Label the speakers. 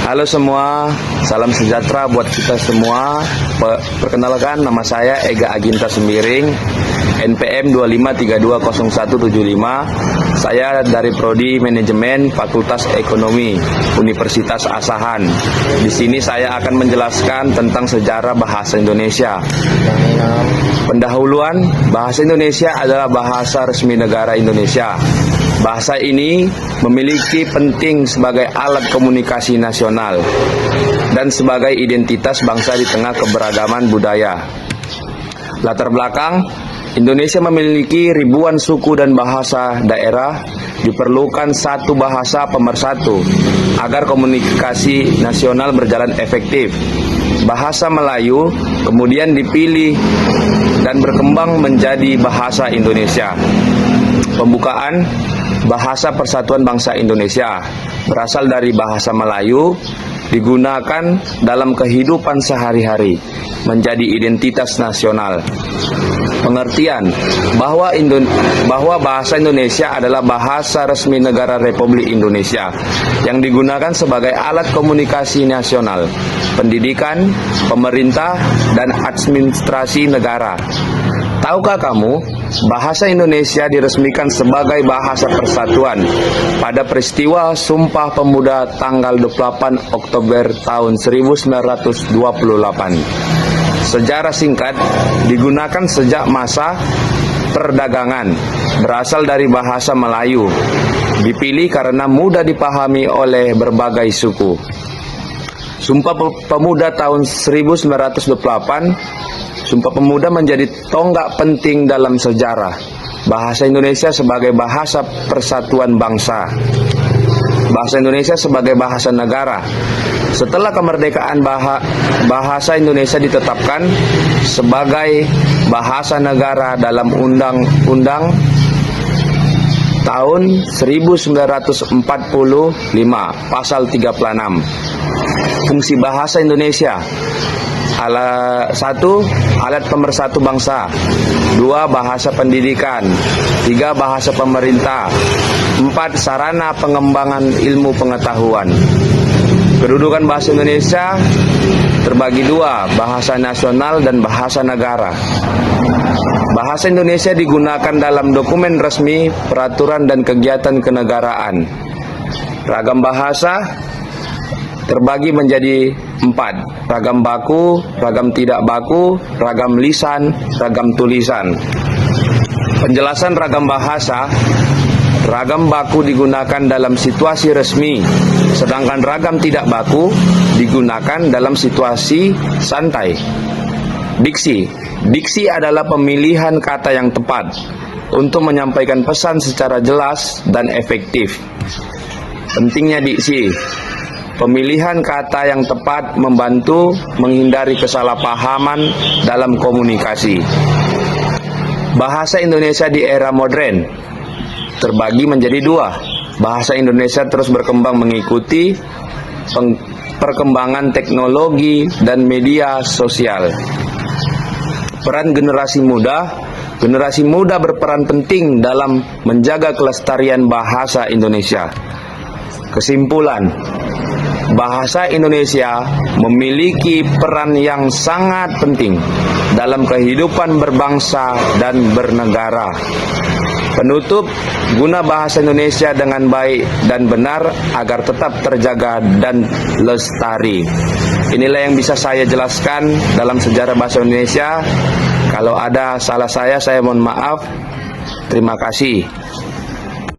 Speaker 1: Halo semua, salam sejahtera buat kita semua. Perkenalkan, nama saya Ega Aginta Sembiring, NPM 25320175. Saya dari Prodi Manajemen Fakultas Ekonomi Universitas Asahan. Di sini saya akan menjelaskan tentang sejarah bahasa Indonesia. Pendahuluan, bahasa Indonesia adalah bahasa resmi negara Indonesia. Bahasa ini memiliki penting sebagai alat komunikasi nasional dan sebagai identitas bangsa di tengah keberagaman budaya. Latar belakang, Indonesia memiliki ribuan suku dan bahasa daerah. Diperlukan satu bahasa pemersatu agar komunikasi nasional berjalan efektif. Bahasa Melayu kemudian dipilih dan berkembang menjadi bahasa Indonesia. Pembukaan, bahasa Persatuan Bangsa Indonesia berasal dari bahasa Melayu, digunakan dalam kehidupan sehari-hari, menjadi identitas nasional. Pengertian bahwa bahasa Indonesia adalah bahasa resmi negara Republik Indonesia yang digunakan sebagai alat komunikasi nasional, pendidikan, pemerintah, dan administrasi negara. Tahukah kamu, bahasa Indonesia diresmikan sebagai bahasa persatuan pada peristiwa Sumpah Pemuda tanggal 28 Oktober tahun 1928. Sejarah singkat digunakan sejak masa perdagangan, berasal dari bahasa Melayu, dipilih karena mudah dipahami oleh berbagai suku. Sumpah Pemuda tahun 1928, Sumpah Pemuda menjadi tonggak penting dalam sejarah bahasa Indonesia sebagai bahasa persatuan bangsa. Bahasa Indonesia sebagai bahasa negara. Setelah kemerdekaan, bahasa Indonesia ditetapkan sebagai bahasa negara dalam Undang-Undang tahun 1945 pasal 36. Fungsi bahasa Indonesia: 1. Alat pemersatu bangsa. 2. Bahasa pendidikan. 3. Bahasa pemerintah. 4. Sarana pengembangan ilmu pengetahuan. Kedudukan bahasa Indonesia terbagi dua, bahasa nasional dan bahasa negara. Bahasa Indonesia digunakan dalam dokumen resmi, peraturan, dan kegiatan kenegaraan. Ragam bahasa terbagi menjadi 4, ragam baku, ragam tidak baku, ragam lisan, ragam tulisan. Penjelasan ragam bahasa: ragam baku digunakan dalam situasi resmi, sedangkan ragam tidak baku digunakan dalam situasi santai. Diksi adalah pemilihan kata yang tepat untuk menyampaikan pesan secara jelas dan efektif. Pentingnya diksi: pemilihan kata yang tepat membantu menghindari kesalahpahaman dalam komunikasi. Bahasa Indonesia di era modern terbagi menjadi dua. Bahasa Indonesia terus berkembang mengikuti perkembangan teknologi dan media sosial. Peran generasi muda berperan penting dalam menjaga kelestarian bahasa Indonesia. Kesimpulan, bahasa Indonesia memiliki peran yang sangat penting dalam kehidupan berbangsa dan bernegara. Penutup, guna bahasa Indonesia dengan baik dan benar agar tetap terjaga dan lestari. Inilah yang bisa saya jelaskan dalam sejarah bahasa Indonesia. Kalau ada salah saya mohon maaf. Terima kasih.